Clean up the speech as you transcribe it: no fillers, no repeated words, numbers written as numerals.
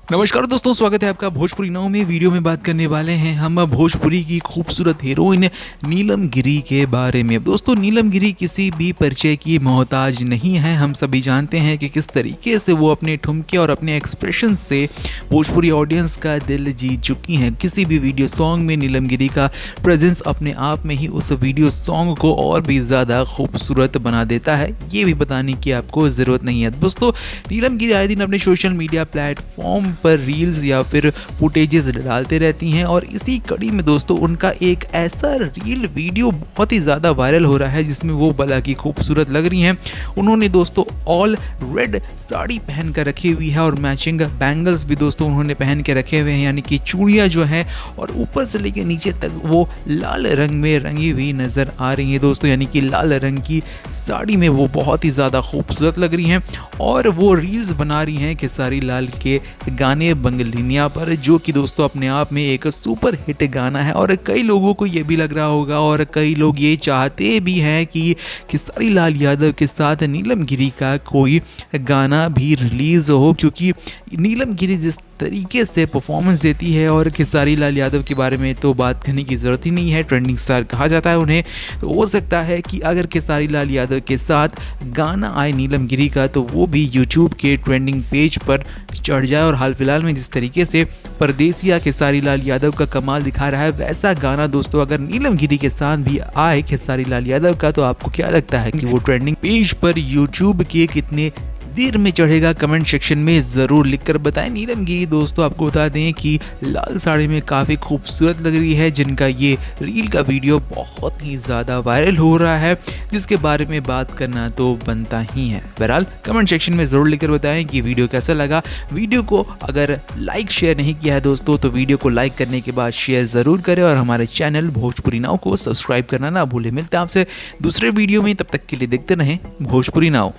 नमस्कार दोस्तों, स्वागत है आपका भोजपुरी नाव में। वीडियो में बात करने वाले हैं हम भोजपुरी की खूबसूरत हीरोइन नीलम गिरी के बारे में। दोस्तों, नीलम गिरी किसी भी परिचय की मोहताज नहीं है। हम सभी जानते हैं कि किस तरीके से वो अपने ठुमके और अपने एक्सप्रेशन से भोजपुरी ऑडियंस का दिल जीत चुकी हैं। किसी भी वीडियो सॉन्ग में नीलम गिरी का प्रेजेंस अपने आप में ही उस वीडियो सॉन्ग को और भी ज़्यादा खूबसूरत बना देता है। ये भी बताने की आपको ज़रूरत नहीं है। दोस्तों, नीलम गिरी आए दिन अपने सोशल मीडिया प्लेटफॉर्म पर रील्स या फिर फुटेजेस डालते रहती हैं और इसी कड़ी में दोस्तों उनका एक ऐसा रील वीडियो बहुत ही ज़्यादा वायरल हो रहा है जिसमें वो बला की खूबसूरत लग रही हैं। उन्होंने दोस्तों ऑल रेड साड़ी पहन कर रखी हुई है और मैचिंग बैंगल्स भी दोस्तों उन्होंने पहन के रखे हुए हैं, यानी कि चूड़ियाँ जो हैं, और ऊपर से लेकर नीचे तक वो लाल रंग में रंगी हुई नज़र आ रही हैं दोस्तों, यानी कि लाल रंग की साड़ी में वो बहुत ही ज़्यादा खूबसूरत लग रही हैं। और वो रील्स बना रही हैं खेसारी लाल के गाने बंगलिनिया पर, जो कि दोस्तों अपने आप में एक सुपर हिट गाना है। और कई लोगों को ये भी लग रहा होगा और कई लोग ये चाहते भी हैं कि खेसारी लाल यादव के साथ नीलम गिरी का कोई गाना भी रिलीज़ हो, क्योंकि नीलम गिरी जिस तरीके से परफॉर्मेंस देती है, और खेसारी लाल यादव के बारे में तो बात करने की ज़रूरत ही नहीं है, ट्रेंडिंग स्टार कहा जाता है उन्हें। तो हो सकता है कि अगर खेसारी लाल यादव के साथ गाना आए नीलम गिरी का तो वो भी यूट्यूब के ट्रेंडिंग पेज पर चढ़ जाए। और हाल फिलहाल में जिस तरीके से परदेसिया खेसारी लाल यादव का कमाल दिखा रहा है, वैसा गाना दोस्तों अगर नीलम गिरी के साथ भी आए खेसारी लाल यादव का, तो आपको क्या लगता है कि वो ट्रेंडिंग पेज पर यूट्यूब के कितने देर में चढ़ेगा? कमेंट सेक्शन में ज़रूर लिखकर बताएं। नीलम गिरी दोस्तों आपको बता दें कि लाल साड़ी में काफ़ी खूबसूरत लग रही है, जिनका ये रील का वीडियो बहुत ही ज़्यादा वायरल हो रहा है, जिसके बारे में बात करना तो बनता ही है। बहरहाल कमेंट सेक्शन में ज़रूर लिखकर बताएं कि वीडियो कैसा लगा। वीडियो को अगर लाइक शेयर नहीं किया है दोस्तों, तो वीडियो को लाइक करने के बाद शेयर ज़रूर करें और हमारे चैनल भोजपुरी नाव को सब्सक्राइब करना ना भूलें। मिलते हैं आपसे दूसरे वीडियो में, तब तक के लिए देखते रहें भोजपुरी नाव।